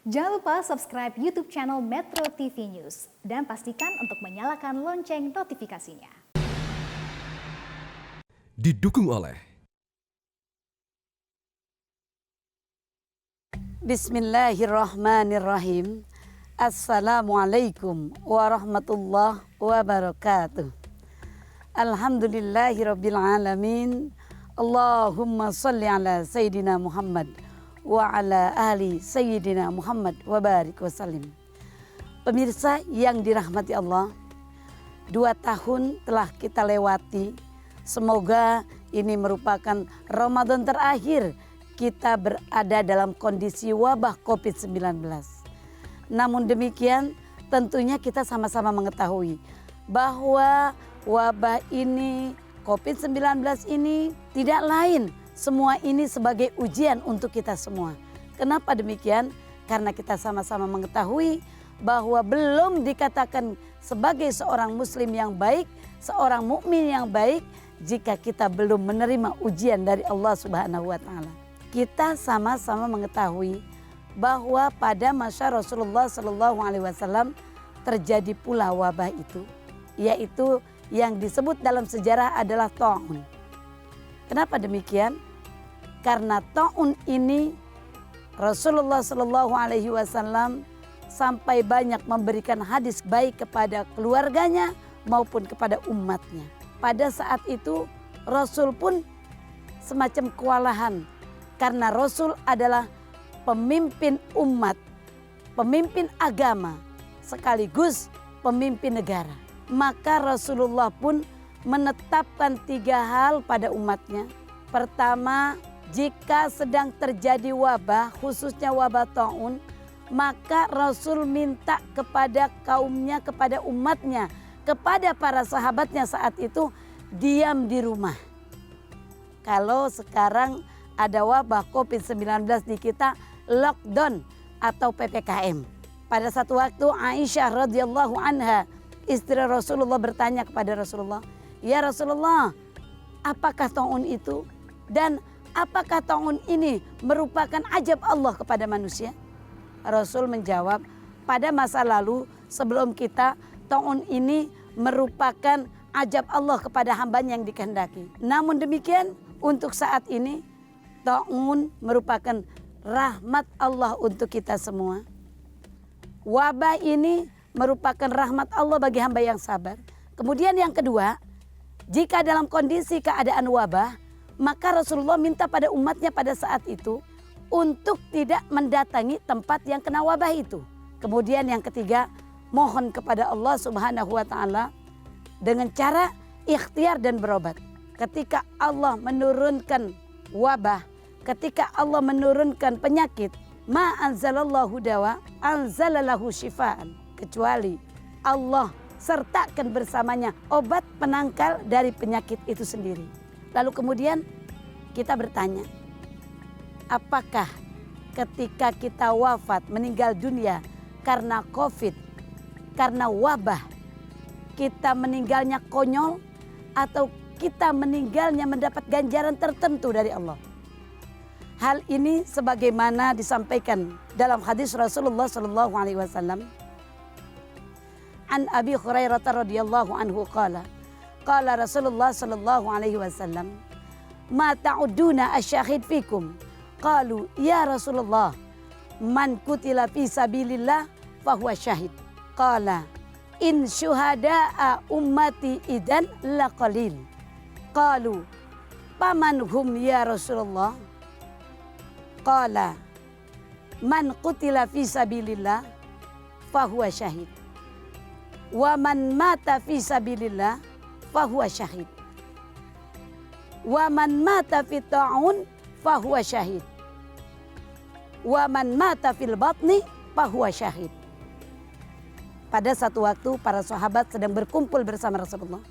Jangan lupa subscribe YouTube channel Metro TV News dan pastikan untuk menyalakan lonceng notifikasinya. Didukung oleh Bismillahirrahmanirrahim. Assalamualaikum warahmatullahi wabarakatuh. Alhamdulillahirabbil alamin. Allahumma shalli ala sayyidina Muhammad wa ala ali sayyidina Muhammad wa barik wasallim. Pemirsa yang dirahmati Allah, 2 tahun telah kita lewati. Semoga ini merupakan Ramadan terakhir kita berada dalam kondisi wabah COVID-19. Namun demikian tentunya kita sama-sama mengetahui bahwa wabah ini, COVID-19 ini tidak lain, semua ini sebagai ujian untuk kita semua. Kenapa demikian? Karena kita sama-sama mengetahui bahwa belum dikatakan sebagai seorang muslim yang baik, seorang mukmin yang baik jika kita belum menerima ujian dari Allah Subhanahu wa taala. Kita sama-sama mengetahui bahwa pada masa Rasulullah Shallallahu alaihi wasallam terjadi pula wabah itu, yaitu yang disebut dalam sejarah adalah ta'un. Kenapa demikian? Karena ta'un ini Rasulullah Shallallahu alaihi wasallam sampai banyak memberikan hadis baik kepada keluarganya maupun kepada umatnya. Pada saat itu Rasul pun semacam kewalahan karena Rasul adalah pemimpin umat, pemimpin agama, sekaligus pemimpin negara. Maka Rasulullah pun menetapkan 3 hal pada umatnya. Pertama, jika sedang terjadi wabah, khususnya wabah ta'un, maka Rasul minta kepada kaumnya, kepada umatnya, kepada para sahabatnya saat itu, diam di rumah. Kalau sekarang ada wabah COVID-19 di kita, lockdown atau PPKM. Pada satu waktu Aisyah radhiyallahu anha, istri Rasulullah bertanya kepada Rasulullah, "Ya Rasulullah, apakah ta'un itu? Dan apakah ta'un ini merupakan ajab Allah kepada manusia?" Rasul menjawab, pada masa lalu sebelum kita, ta'un ini merupakan ajab Allah kepada hambanya yang dikehendaki. Namun demikian untuk saat ini ta'un merupakan rahmat Allah untuk kita semua. Wabah ini merupakan rahmat Allah bagi hamba yang sabar. Kemudian yang kedua, jika dalam kondisi keadaan wabah, maka Rasulullah minta pada umatnya pada saat itu untuk tidak mendatangi tempat yang kena wabah itu. Kemudian yang ketiga, mohon kepada Allah Subhanahu wa taala dengan cara ikhtiar dan berobat. Ketika Allah menurunkan wabah, ketika Allah menurunkan penyakit, ma anzalallahu dawa anzalalahu syifaan, kecuali Allah sertakan bersamanya obat penangkal dari penyakit itu sendiri. Lalu kemudian kita bertanya, apakah ketika kita wafat, meninggal dunia karena COVID, karena wabah, kita meninggalnya konyol atau kita meninggalnya mendapat ganjaran tertentu dari Allah? Hal ini sebagaimana disampaikan dalam hadis Rasulullah sallallahu alaihi wasallam. An Abi Hurairah radhiyallahu anhu qala Rasulullah sallallahu alaihi wasallam, "Ma ta'uduna asyahid fikum?" Qalu, "Ya Rasulullah, man qutila fi sabilillah fahuwa syahid." Qala, "In syuhada'a ummati idan laqalil." Qalu, "Paman hum ya Rasulullah?" Qala, "Man qutila fi sabilillah fahuwa syahid. Wa man mata fi sabilillah fahuwa syahid. Wa man mata fi ta'un fahuwa syahid. Wa man mata fil batni fahuwa syahid." Pada satu waktu para sahabat sedang berkumpul bersama Rasulullah.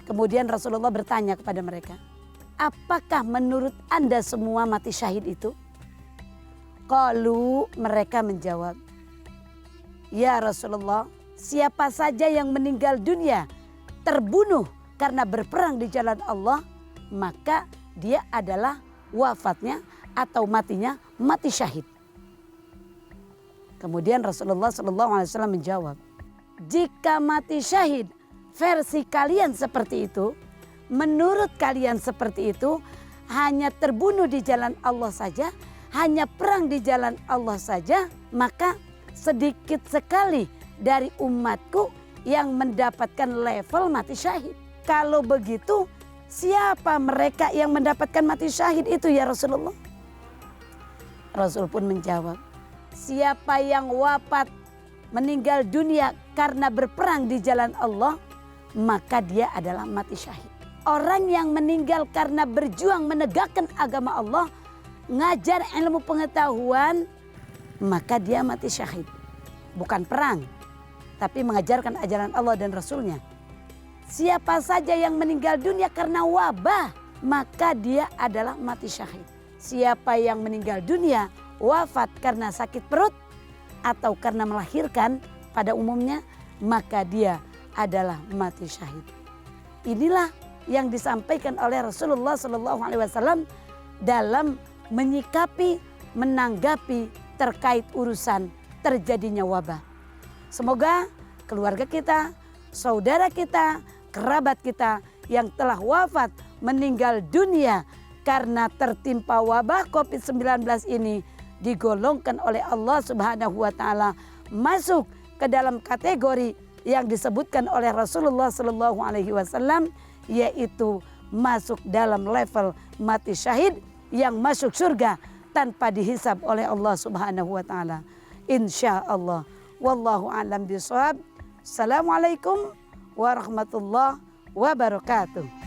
Kemudian Rasulullah bertanya kepada mereka, "Apakah menurut Anda semua mati syahid itu?" Qalu, mereka menjawab, "Ya Rasulullah, siapa saja yang meninggal dunia terbunuh karena berperang di jalan Allah, maka dia adalah wafatnya atau matinya mati syahid." Kemudian Rasulullah SAW menjawab, jika mati syahid versi kalian seperti itu, menurut kalian seperti itu, hanya terbunuh di jalan Allah saja, hanya perang di jalan Allah saja, maka sedikit sekali dari umatku yang mendapatkan level mati syahid. Kalau begitu, siapa mereka yang mendapatkan mati syahid itu ya Rasulullah? Rasul pun menjawab, siapa yang wafat meninggal dunia karena berperang di jalan Allah, maka dia adalah mati syahid. Orang yang meninggal karena berjuang menegakkan agama Allah, ngajar ilmu pengetahuan, maka dia mati syahid. Bukan perang, tapi mengajarkan ajaran Allah dan Rasulnya. Siapa saja yang meninggal dunia karena wabah, maka dia adalah mati syahid. Siapa yang meninggal dunia wafat karena sakit perut atau karena melahirkan pada umumnya, maka dia adalah mati syahid. Inilah yang disampaikan oleh Rasulullah SAW dalam menyikapi, menanggapi terkait urusan terjadinya wabah. Semoga keluarga kita, saudara kita, kerabat kita yang telah wafat meninggal dunia karena tertimpa wabah COVID-19 ini digolongkan oleh Allah Subhanahu wa taala masuk ke dalam kategori yang disebutkan oleh Rasulullah sallallahu alaihi wasallam, yaitu masuk dalam level mati syahid yang masuk surga tanpa dihisab oleh Allah Subhanahu wa taala. Insyaallah. Wallahu a'lam bishawab. Assalamualaikum warahmatullahi wabarakatuh.